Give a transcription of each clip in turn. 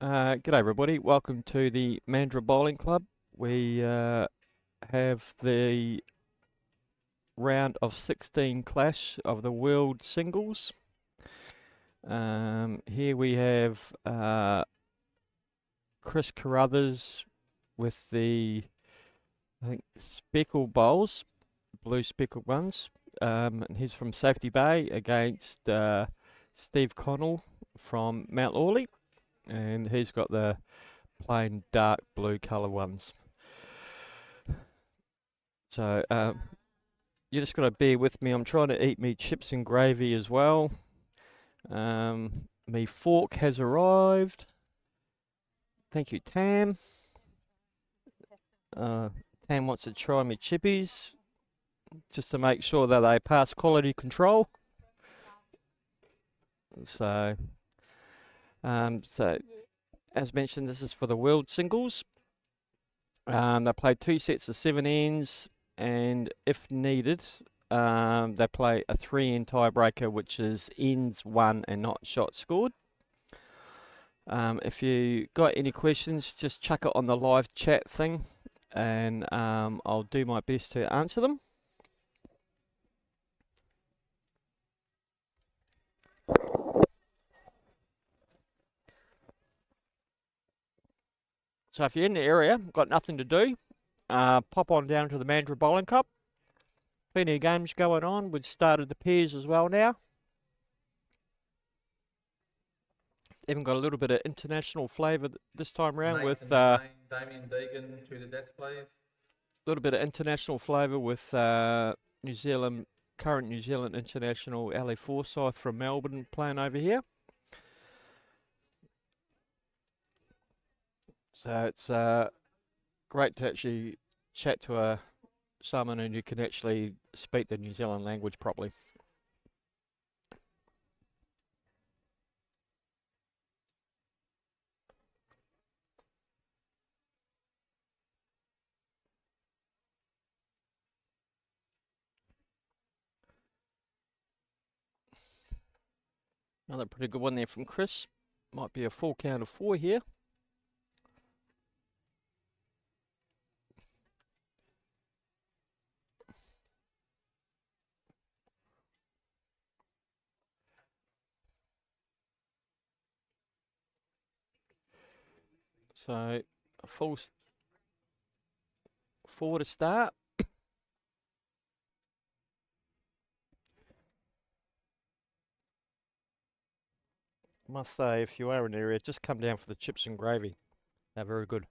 G'day everybody, welcome to the Mandurah Bowling Club. We have the round of 16 clash of the World Singles. Here we have Chris Carruthers with the, I think, speckled bowls, blue speckled ones. And he's from Safety Bay against Steve Connell from Mount Lawley, and he's got the plain dark blue colour ones. So you just got to bear with me. I'm trying to eat me chips and gravy as well. Me fork has arrived. Thank you, Tam. Tam wants to try me chippies just to make sure that they pass quality control. So as mentioned, this is for the World Singles. They play 2 sets of 7 ends, and if needed, they play a 3-end tiebreaker, which is ends won and not shots scored. If you got any questions, just chuck it on the live chat thing, and I'll do my best to answer them. So if you're in the area, got nothing to do, pop on down to the Mandurah Bowling Cup. Plenty of games going on. We've started the pairs as well now. Even got a little bit of international flavour this time around with Damien Deegan to the desk, please. A little bit of international flavour with New Zealand, current New Zealand international Ali Forsyth from Melbourne playing over here. So it's great to actually chat to someone who can actually speak the New Zealand language properly. Another pretty good one there from Chris. Might be a full count of 4 here. So a full 4 to start. Must say, if you are in the area, just come down for the chips and gravy. They're very good.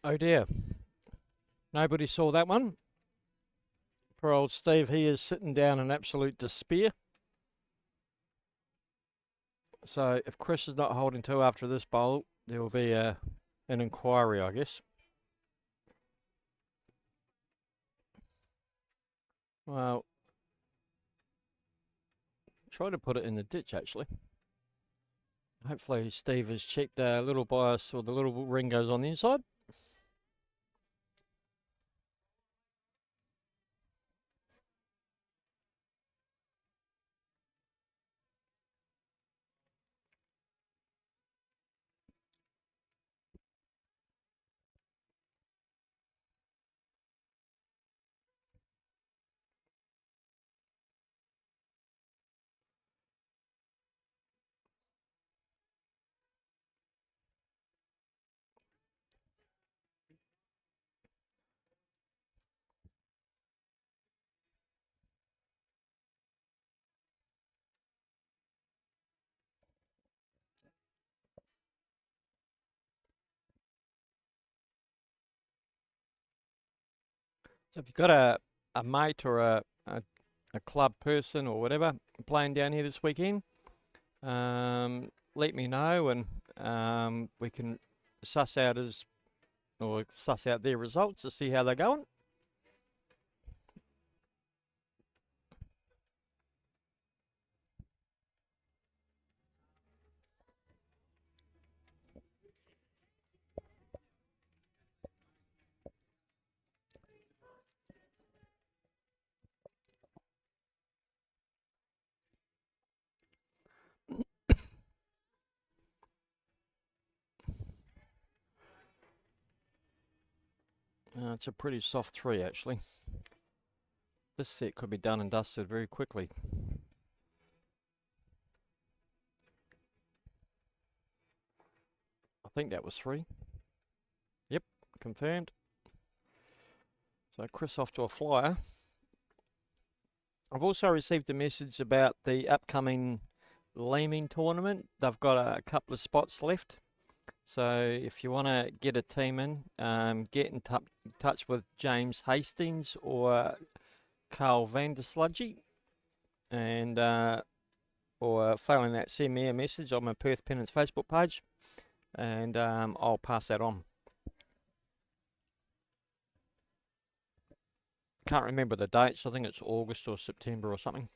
Oh dear. Nobody saw that one. Poor old Steve, he is sitting down in absolute despair. So if Chris is not holding to after this bowl, there will be an inquiry, I guess. Well, try to put it in the ditch actually. Hopefully Steve has checked the little bias, or the little ring goes on the inside. So if you've got a mate or a club person or whatever playing down here this weekend, let me know, and we can suss out their results to see how they're going. It's a pretty soft 3 actually. This set could be done and dusted very quickly. I think that was 3. Yep, confirmed. So Chris off to a flyer. I've also received a message about the upcoming Leaming tournament. They've got a couple of spots left. So if you want to get a team in, get in touch with James Hastings or Carl Vandersludgy, and or failing that, send me a message on my Perth Pennants Facebook page, and I'll pass that on. Can't remember the dates. I think it's August or September or something.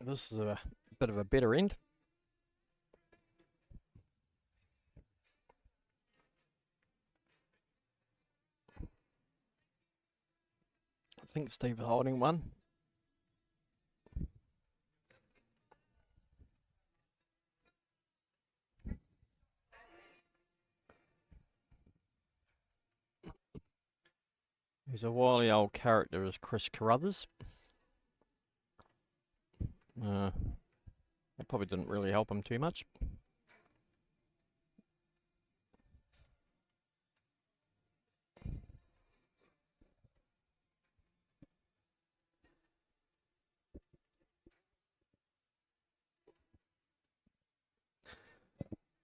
This is a bit of a better end. I think Steve's holding one. He's a wily old character, is Chris Carruthers. That probably didn't really help him too much.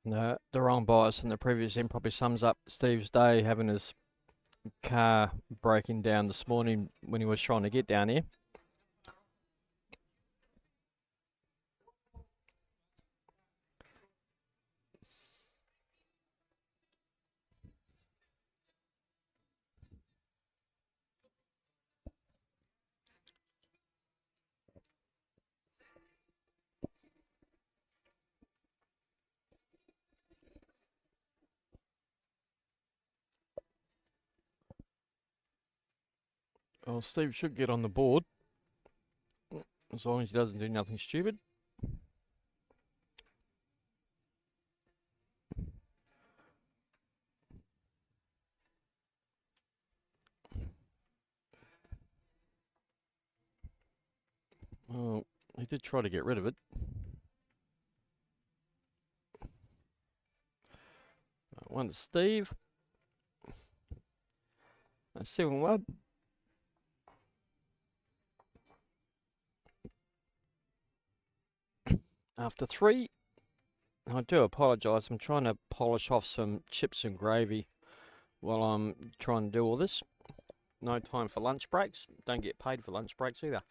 No, the wrong bias in the previous end probably sums up Steve's day, having his car breaking down this morning when he was trying to get down here. Well, Steve should get on the board, as long as he doesn't do nothing stupid. Well, he did try to get rid of it. 1 to Steve. 7-1. After 3. I do apologise. I'm trying to polish off some chips and gravy while I'm trying to do all this. No time for lunch breaks. Don't get paid for lunch breaks either.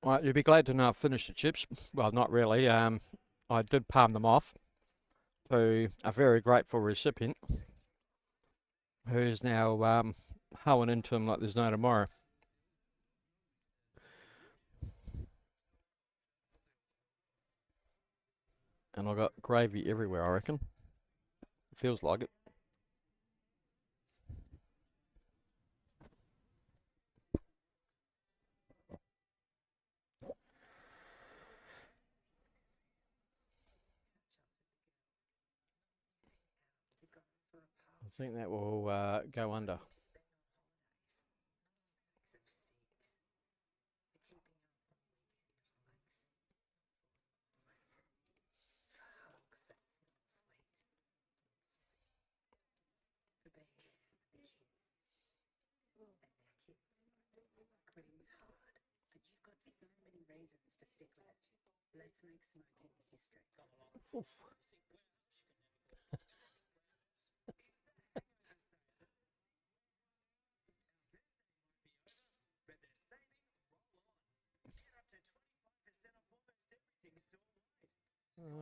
Right, you'll be glad to know I've finished the chips. Well, not really. I did palm them off to a very grateful recipient who's now hoeing into them like there's no tomorrow. And I got gravy everywhere, I reckon. Feels like it. I think that will go under. Oof.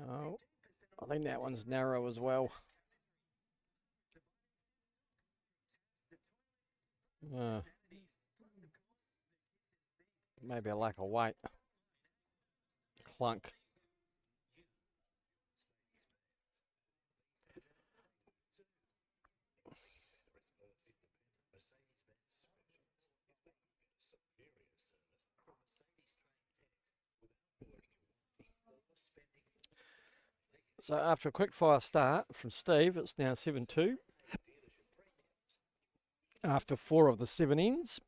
Oh, I think that one's narrow as well. Uh, maybe a lack of weight. Clunk. So after a quick fire start from Steve, it's now 7-2. After 4 of the 7 ends.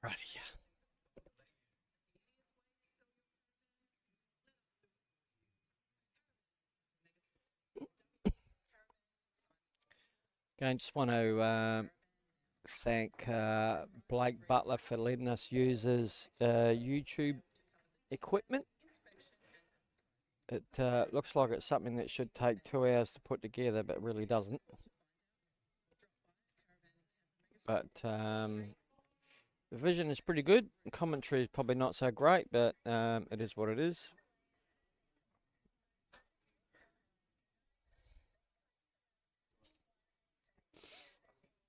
Righty. Again, just want to thank Blake Butler for letting us use his YouTube equipment. It looks like it's something that should take 2 hours to put together, but really doesn't. But the vision is pretty good. Commentary is probably not so great, but it is what it is.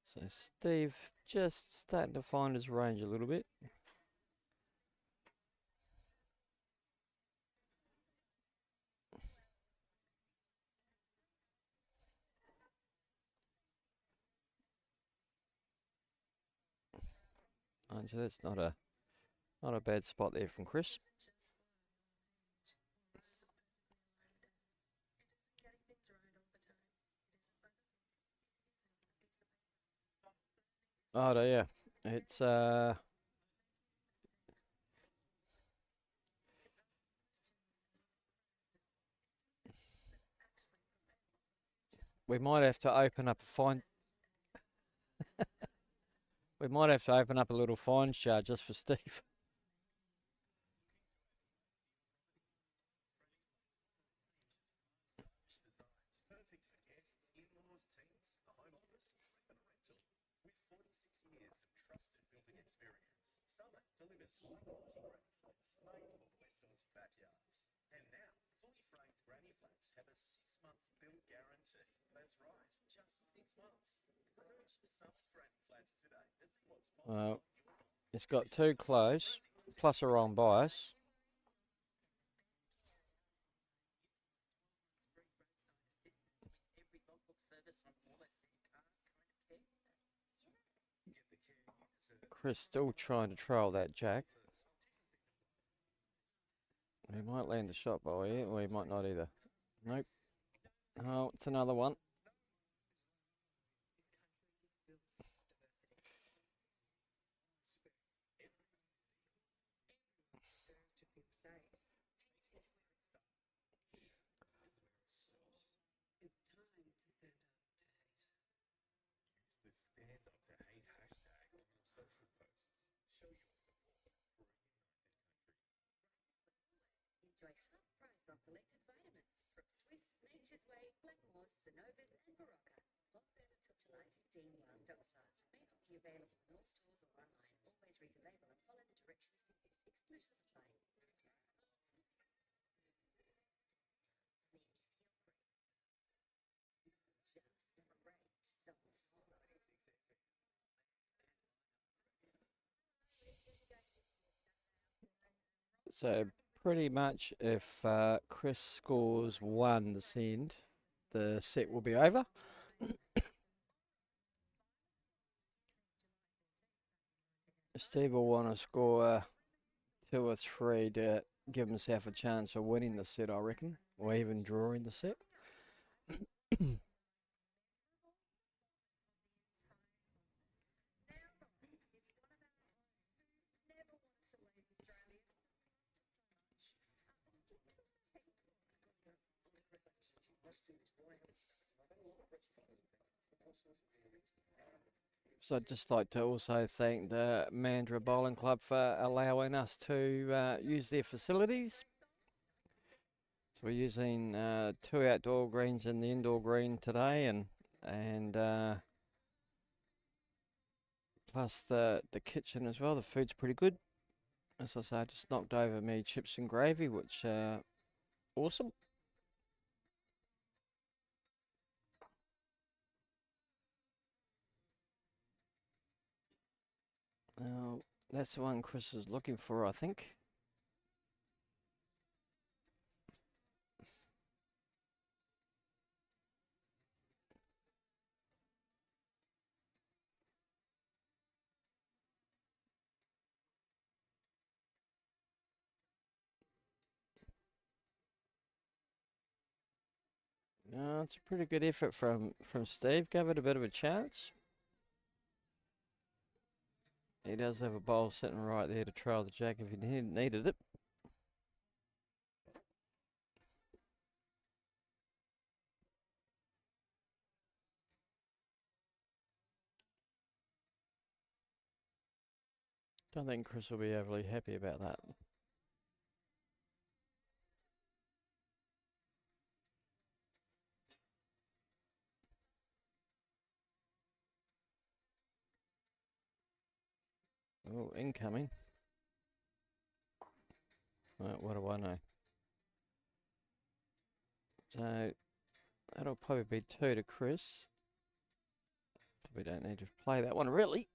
So Steve just starting to find his range a little bit. So that's not a bad spot there from Chris. Oh yeah, it's we might have to open up a fine. We might have to open up a little fines jar just for Steve. Well, it's got 2 close, plus a wrong bias. Chris still trying to trail that jack. He might land the shot by here, or he might not either. Nope. Oh, it's another one. So pretty much if Chris scores 1 this end, the set will be over. Steve will want to score 2 or 3 to give himself a chance of winning the set, I reckon, or even drawing the set. So I'd just like to also thank the Mandurah Bowling Club for allowing us to use their facilities. So we're using 2 outdoor greens and the indoor green today, and plus the kitchen as well. The food's pretty good. As I say, I just knocked over me chips and gravy, which awesome. Now that's the one Chris is looking for, I think. No, it's a pretty good effort from Steve. Gave it a bit of a chance. He does have a bowl sitting right there to trail the jack if he needed it. Don't think Chris will be overly happy about that. Oh, incoming. What do I know? So that'll probably be 2 to Chris. Probably don't need to play that one really.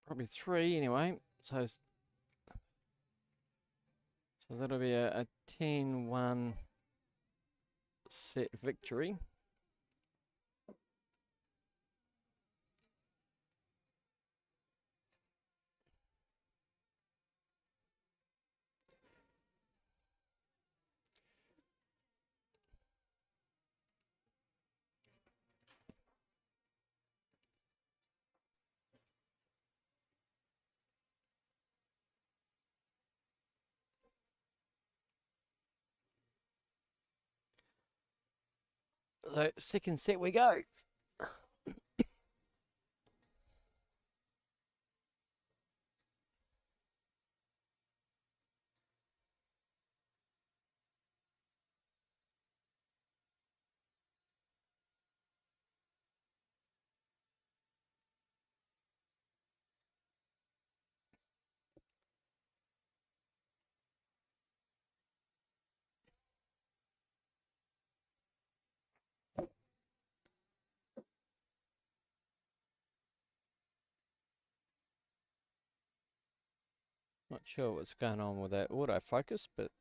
Probably 3 anyway. So that'll be a 10-1 set victory. So second set we go. Not sure what's going on with that autofocus, but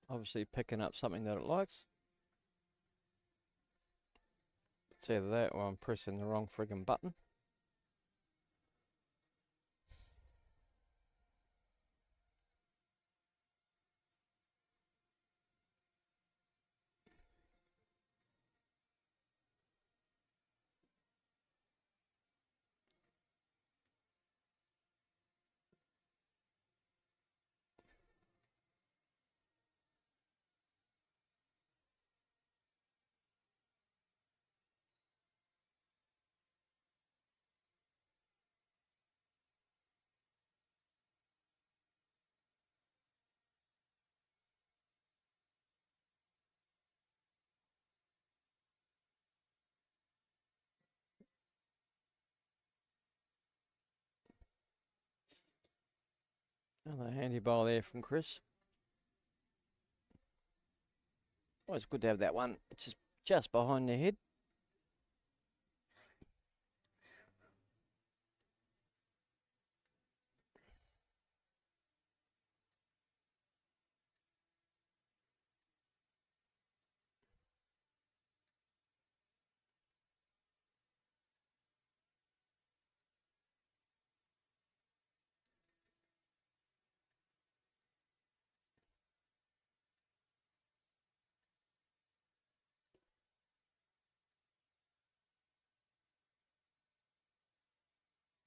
obviously picking up something that it likes. It's either that or I'm pressing the wrong friggin' button. Another handy bowl there from Chris. Always good to have that one. It's just behind the head.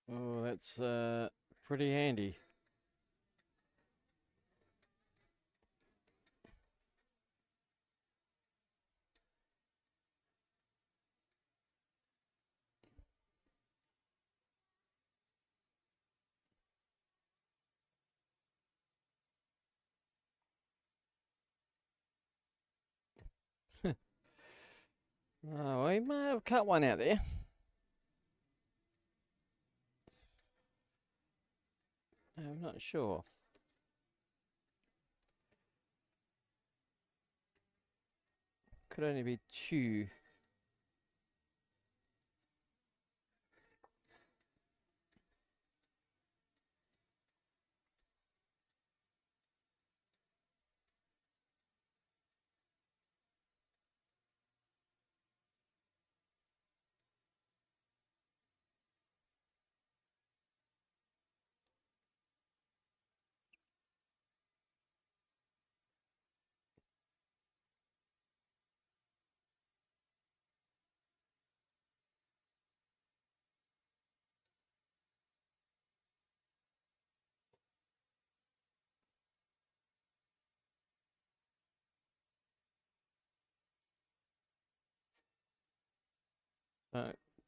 Oh, that's pretty handy. Oh, we may have cut one out there. I'm not sure. Could only be two.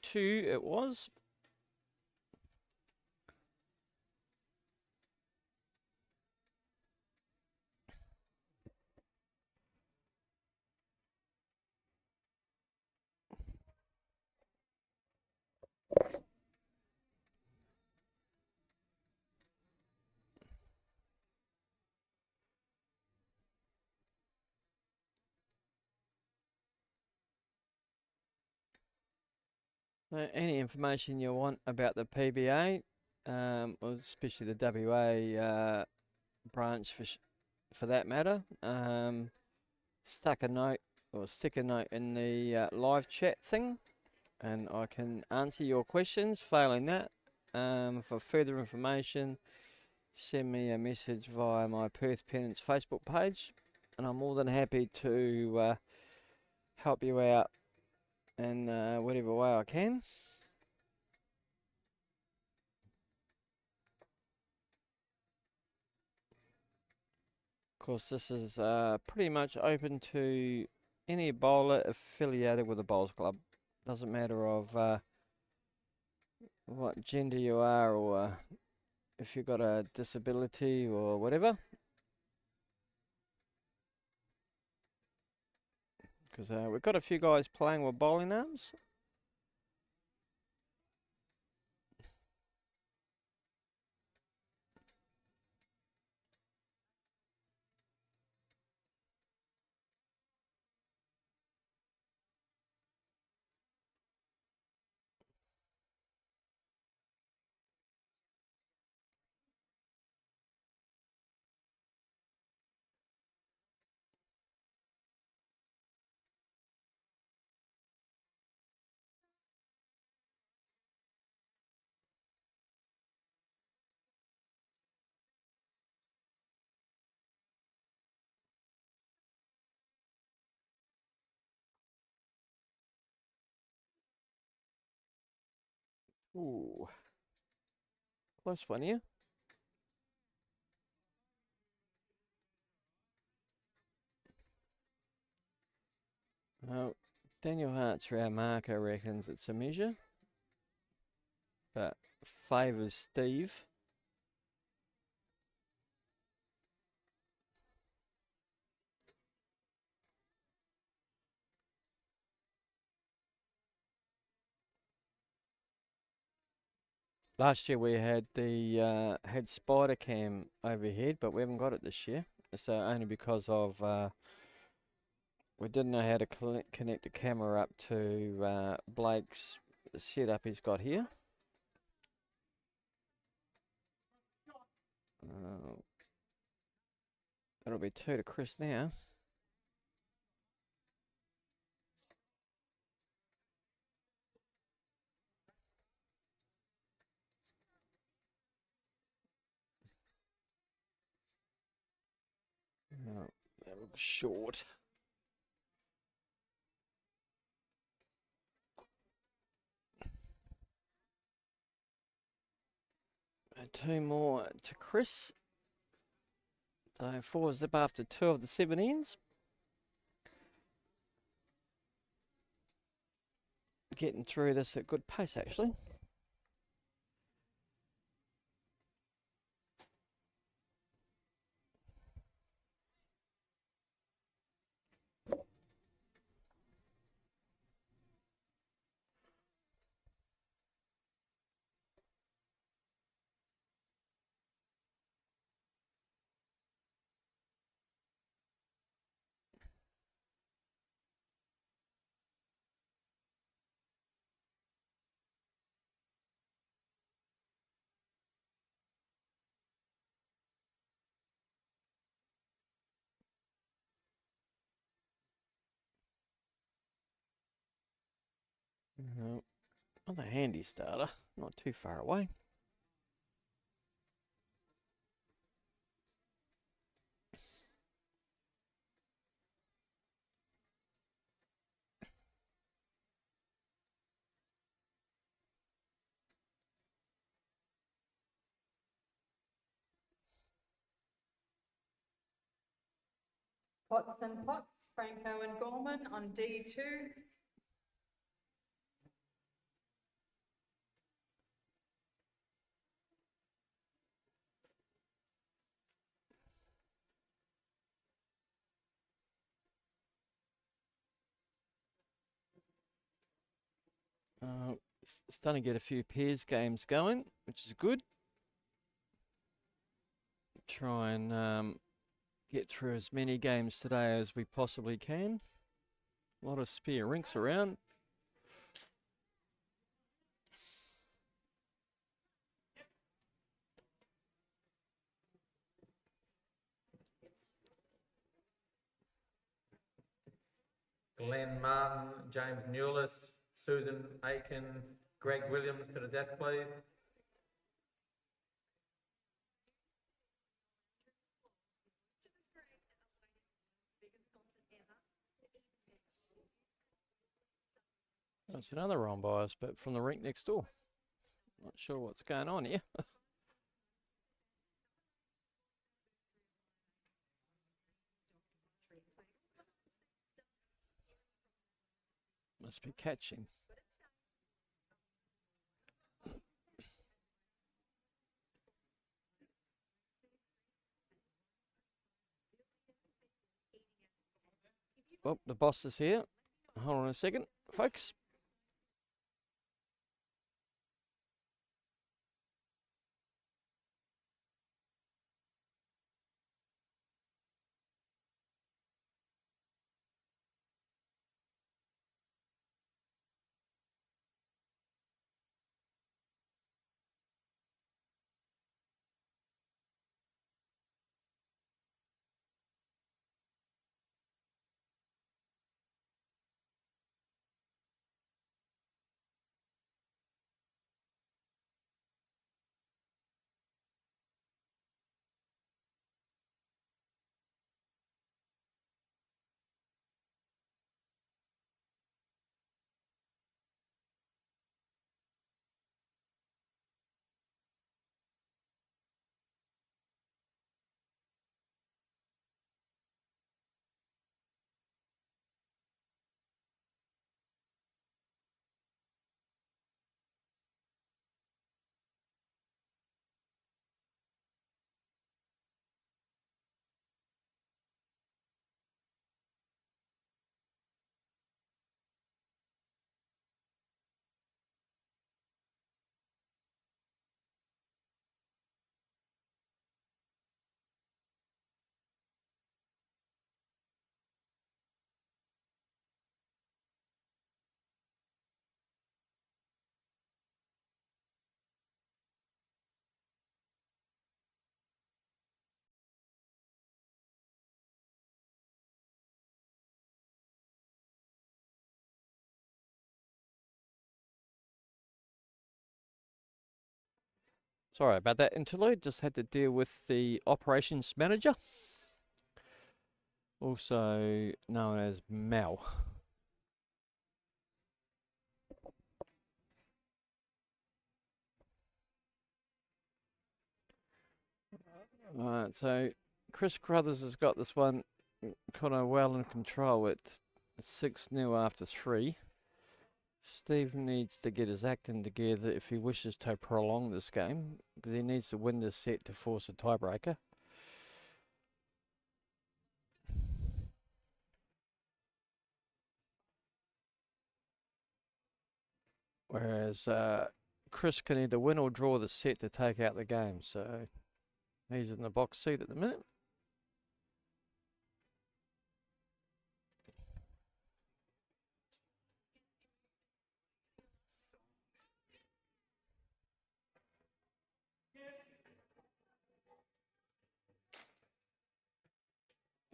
Two it was. Any information you want about the PBA, or especially the WA branch for that matter, stick a note in the live chat thing, and I can answer your questions. Failing that, for further information, send me a message via my Perth Pennants Facebook page, and I'm more than happy to help you out in whatever way I can. Of course, this is pretty much open to any bowler affiliated with a bowls club. Doesn't matter of what gender you are, or if you've got a disability or whatever. Because we've got a few guys playing with bowling arms. Ooh, close one here. Well, Daniel Hart's our marker reckons it's a measure, but favours Steve. Last year we had the had spider cam overhead, but we haven't got it this year. So only because of we didn't know how to connect the camera up to Blake's setup he's got here. It'll be 2 to Chris now. Oh, that looks short. And 2 more to Chris. So 4 zip after 2 of the 7 ends. Getting through this at good pace actually. Another handy starter, not too far away. Potts and Potts, Franco and Gorman on D2. Starting to get a few pairs games going, which is good. Try and get through as many games today as we possibly can. A lot of spare rinks around. Glenn Martin, James Newless, Susan Aiken, Greg Williams to the desk, please. That's another wrong bias, but from the rink next door. Not sure what's going on here. Must be catching. Oh, the boss is here. Hold on a second, folks. Sorry about that interlude, just had to deal with the operations manager, also known as Mel. Alright, so Chris Carruthers has got this one kind of well in control at 6-0 after 3. Steve needs to get his acting together if he wishes to prolong this game, because he needs to win this set to force a tiebreaker. Whereas Chris can either win or draw the set to take out the game, so he's in the box seat at the minute.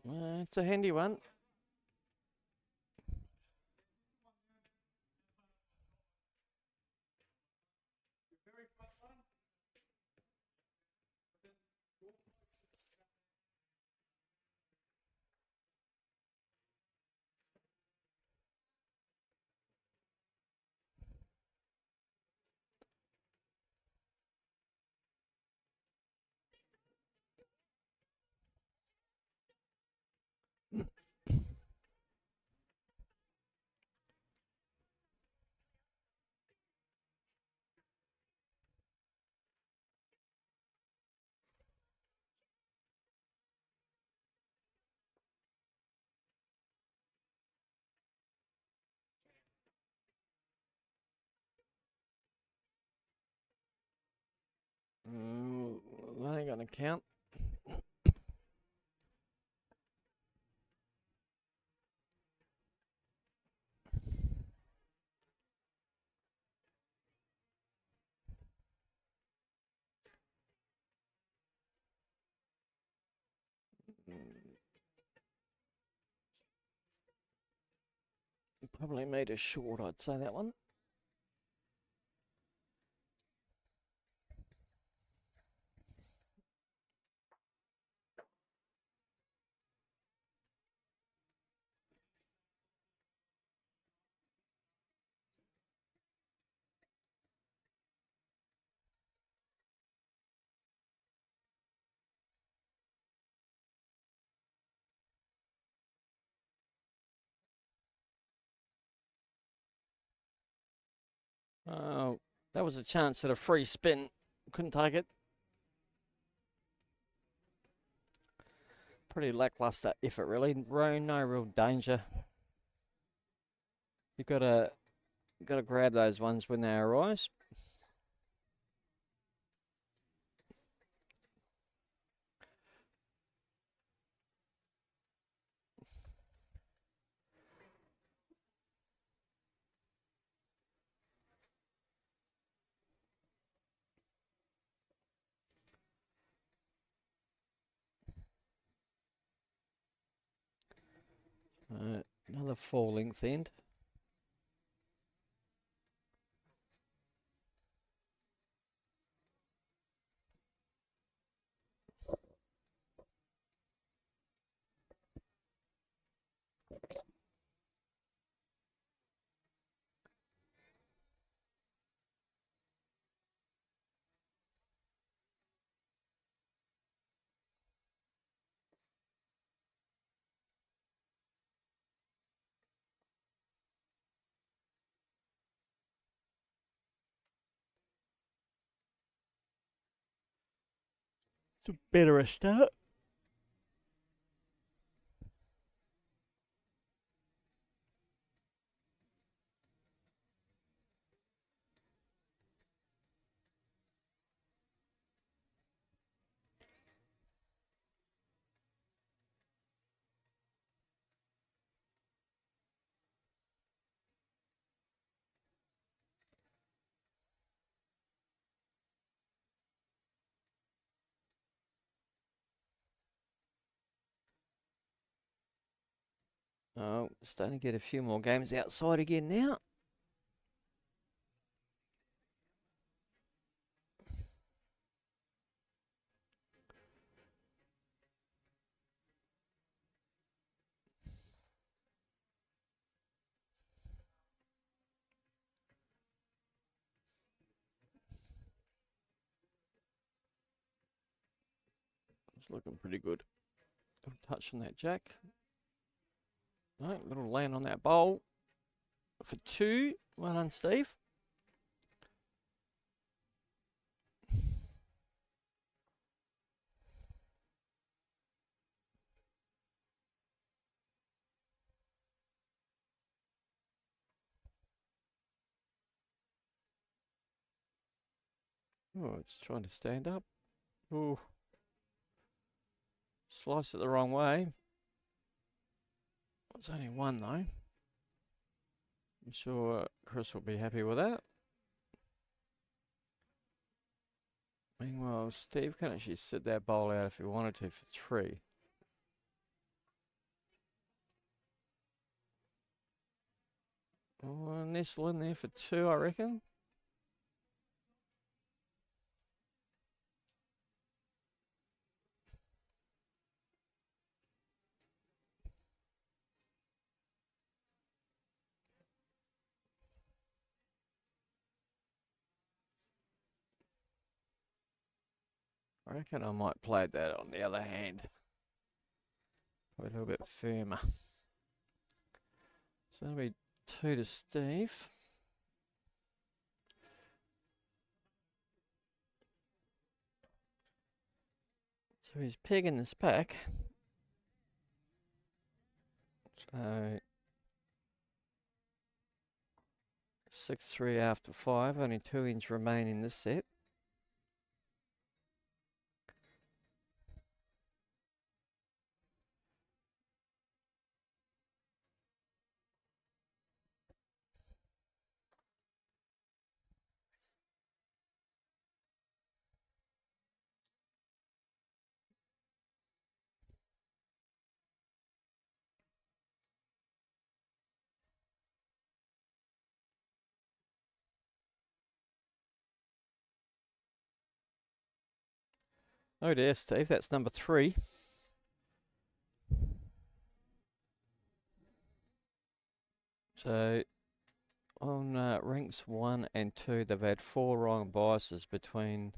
It's a handy one. That ain't gonna count. Probably made a short, I'd say that one. Oh, that was a chance at a free spin. Couldn't take it. Pretty lackluster effort, really. No real danger. You gotta grab those ones when they arise. Another full length end. It's a better a start. Oh, starting to get a few more games outside again now. It's looking pretty good. Little touch on that jack. No, little land on that bowl. For 2. Well done, Steve. Oh, it's trying to stand up. Oh, sliced it the wrong way. It's only 1 though. I'm sure Chris will be happy with that. Meanwhile, Steve can actually sit that bowl out if he wanted to for 3. Oh, nestle in there for 2, I reckon. I reckon I might play that on the other hand. Probably a little bit firmer. So that'll be 2 to Steve. So he's pegging this pack. So 6-3 after 5. Only 2 ends remain in this set. Oh dear, Steve, that's number 3. So on ranks 1 and 2, they've had 4 wrong biases between.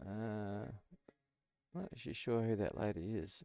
I'm not actually sure who that lady is.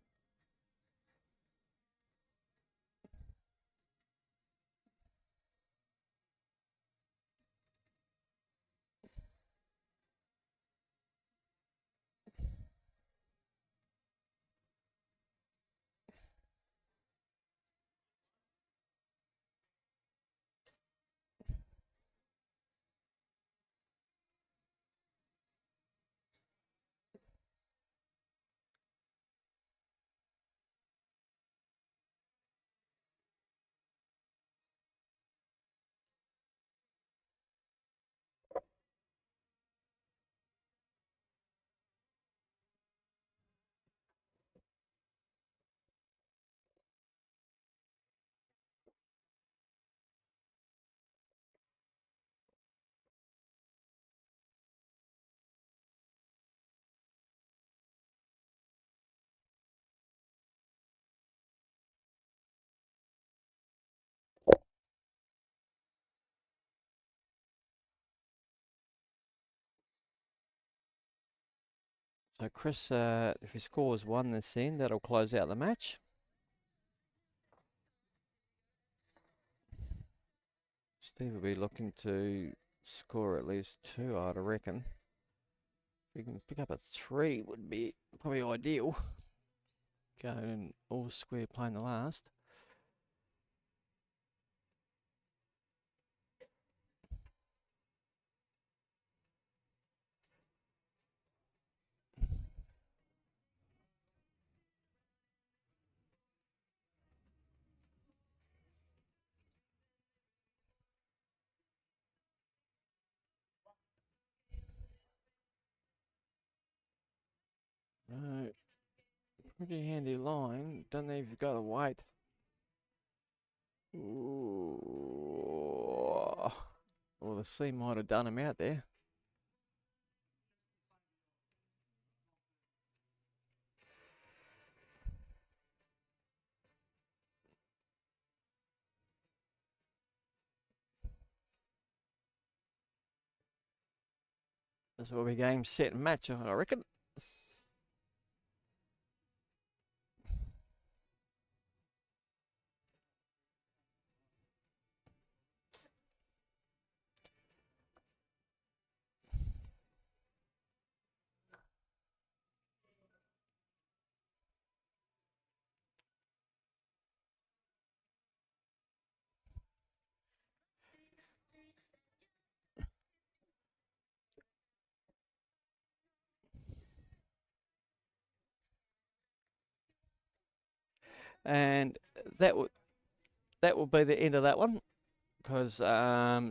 So Chris, if he scores 1 this end, that'll close out the match. Steve will be looking to score at least 2, I'd reckon. If we can pick up a 3, would be probably ideal. Going all square playing the last. Right. Pretty handy line. Don't know if you've got to wait. Ooh. Well, the sea might have done him out there. This will be game, set, and match, I reckon. And that will be the end of that one, because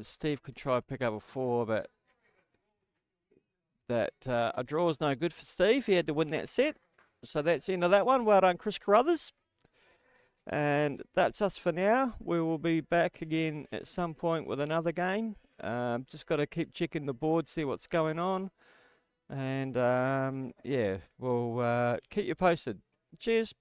Steve could try to pick up a 4, but a draw is no good for Steve. He had to win that set. So that's the end of that one. Well done, Chris Carruthers. And that's us for now. We will be back again at some point with another game. Just got to keep checking the board, see what's going on. And yeah, we'll keep you posted. Cheers.